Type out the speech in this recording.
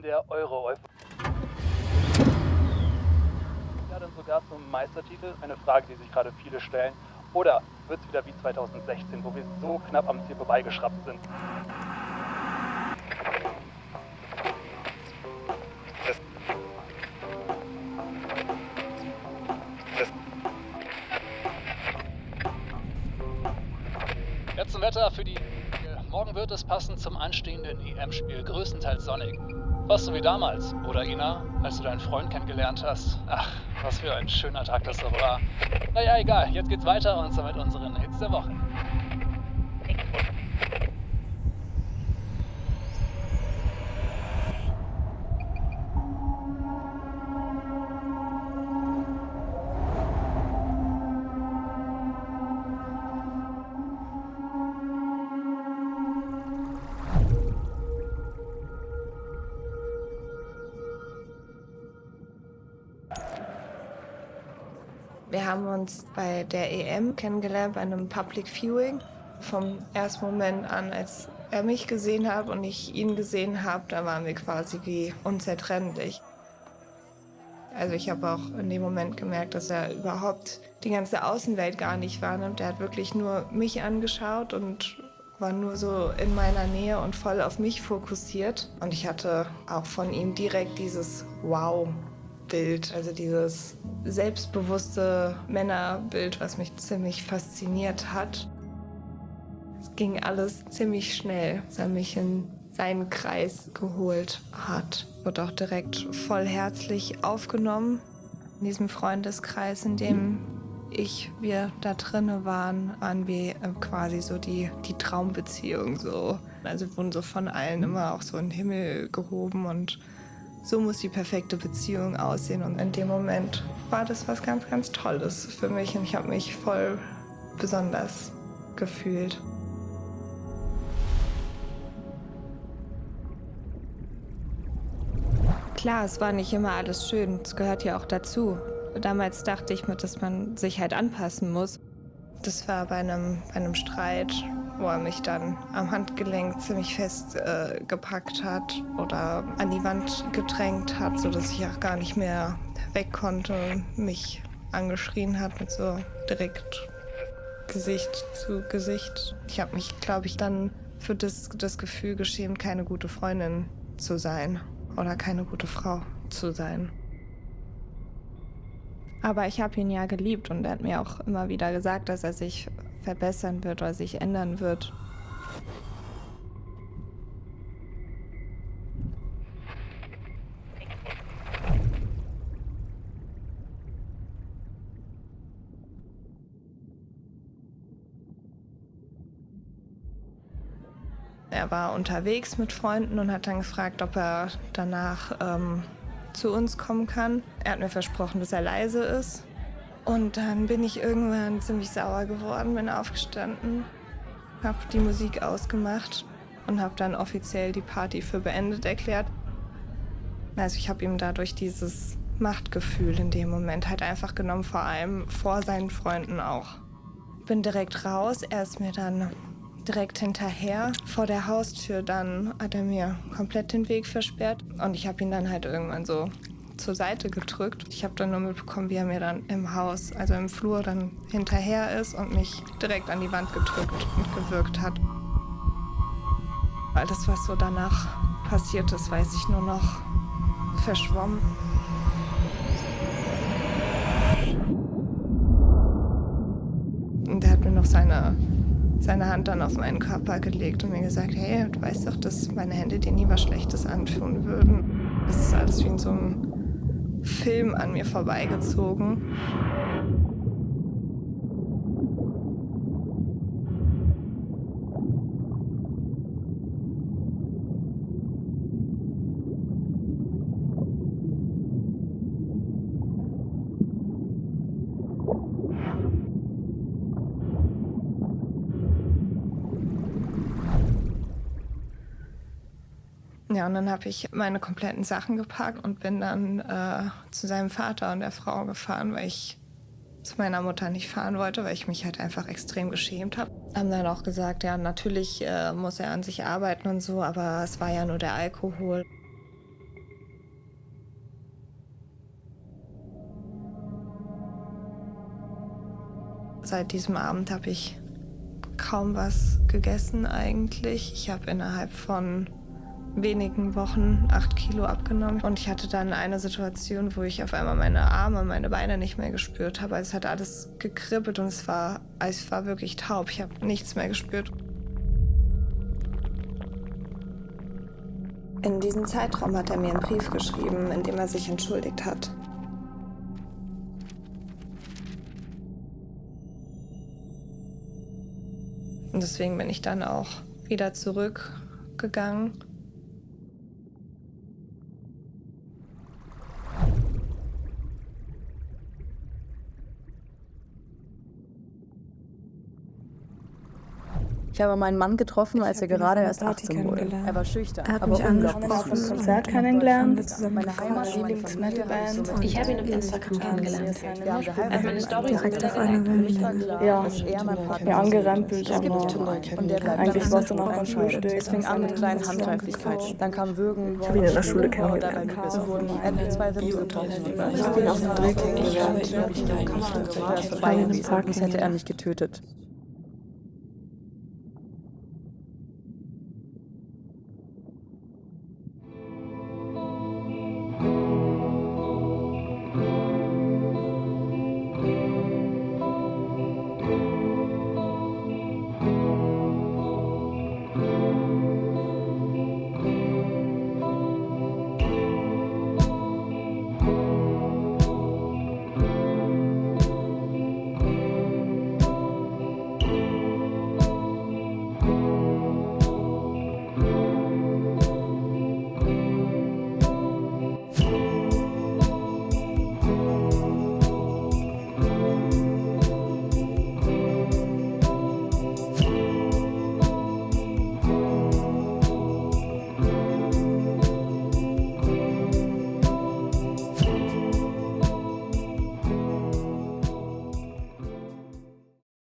der Euro. Ja, dann sogar zum Meistertitel, eine Frage, die sich gerade viele stellen. Oder wird es wieder wie 2016, wo wir so knapp am Ziel vorbeigeschraubt sind? Jetzt zum Wetter für die... Morgen wird es passend zum anstehenden EM-Spiel größtenteils sonnig. Fast so wie damals, oder Ina, als du deinen Freund kennengelernt hast. Ach, was für ein schöner Tag das doch war. Naja, egal, jetzt geht's weiter und zwar mit unseren Hits der Woche. Wir haben uns bei der EM kennengelernt, bei einem Public Viewing. Vom ersten Moment an, als er mich gesehen hat und ich ihn gesehen habe, da waren wir quasi wie unzertrennlich. Also ich habe auch in dem Moment gemerkt, dass er überhaupt die ganze Außenwelt gar nicht wahrnimmt. Er hat wirklich nur mich angeschaut und war nur so in meiner Nähe und voll auf mich fokussiert. Und ich hatte auch von ihm direkt dieses Wow-Bild, also dieses selbstbewusste Männerbild, was mich ziemlich fasziniert hat. Es ging alles ziemlich schnell, als er mich in seinen Kreis geholt hat. Wurde auch direkt voll herzlich aufgenommen. In diesem Freundeskreis, in dem wir da drinne waren wir quasi so die Traumbeziehung so. Also wir wurden so von allen immer auch so in den Himmel gehoben und so muss die perfekte Beziehung aussehen. Und in dem Moment war das was ganz, ganz Tolles für mich und ich habe mich voll besonders gefühlt. Klar, es war nicht immer alles schön, es gehört ja auch dazu. Damals dachte ich mir, dass man sich halt anpassen muss. Das war bei einem Streit, wo er mich dann am Handgelenk ziemlich fest gepackt hat oder an die Wand gedrängt hat, sodass ich auch gar nicht mehr weg konnte und mich angeschrien hat mit so direkt Gesicht zu Gesicht. Ich habe mich, glaube ich, dann für das Gefühl geschämt, keine gute Freundin zu sein oder keine gute Frau zu sein. Aber ich habe ihn ja geliebt und er hat mir auch immer wieder gesagt, dass er sich verbessern wird oder sich ändern wird. Er war unterwegs mit Freunden und hat dann gefragt, ob er danach zu uns kommen kann. Er hat mir versprochen, dass er leise ist. Und dann bin ich irgendwann ziemlich sauer geworden, bin aufgestanden, habe die Musik ausgemacht und habe dann offiziell die Party für beendet erklärt. Also ich habe ihm dadurch dieses Machtgefühl in dem Moment halt einfach genommen, vor allem vor seinen Freunden auch. Bin direkt raus, er ist mir dann direkt hinterher. Vor der Haustür dann hat er mir komplett den Weg versperrt und ich habe ihn dann halt irgendwann so zur Seite gedrückt. Ich habe dann nur mitbekommen, wie er mir dann im Haus, also im Flur, dann hinterher ist und mich direkt an die Wand gedrückt und gewürgt hat. Alles, was so danach passiert ist, weiß ich nur noch verschwommen. Und er hat mir noch seine Hand dann auf meinen Körper gelegt und mir gesagt, hey, du weißt doch, dass meine Hände dir nie was Schlechtes antun würden. Das ist alles wie in so einem Film an mir vorbeigezogen. Ja, und dann habe ich meine kompletten Sachen gepackt und bin dann zu seinem Vater und der Frau gefahren, weil ich zu meiner Mutter nicht fahren wollte, weil ich mich halt einfach extrem geschämt habe. Haben dann auch gesagt, ja, natürlich muss er an sich arbeiten und so, aber es war ja nur der Alkohol. Seit diesem Abend habe ich kaum was gegessen eigentlich. Ich habe innerhalb von wenigen Wochen 8 Kilo abgenommen. Und ich hatte dann eine Situation, wo ich auf einmal meine Arme, meine Beine nicht mehr gespürt habe. Also es hat alles gekribbelt und ich war wirklich taub. Ich habe nichts mehr gespürt. In diesem Zeitraum hat er mir einen Brief geschrieben, in dem er sich entschuldigt hat. Und deswegen bin ich dann auch wieder zurückgegangen. Ich habe meinen Mann getroffen, als er gerade erst 18 wurde. Er war schüchtern, Er hat aber mich unglaublich angesprochen, süß. Konzert kennengelernt. Meine Heimat, meine Lieblingsmetalband. Familie. Ich habe ihn im Instagram kennengelernt. Wir haben geheiratet. Meine Story Direkt auf einer Für mich war Wellenlänge. klar, Ja, dass er mein Partner mir angerempelt, ist. aber Und der bleibt eigentlich dann war es dann auch ganz entscheidend. Frühstück. Es fing an mit kleinen Handgreiflichkeiten. Dann kam Würgen. Ich habe ihn in der Schule Dabei kennengelernt. blieb es wurden MP2 getauscht. Ich habe ihn auf dem Weg kennengelernt. Ich habe ihn Er ist vorbei gewesen, sonst hätte er mich getötet.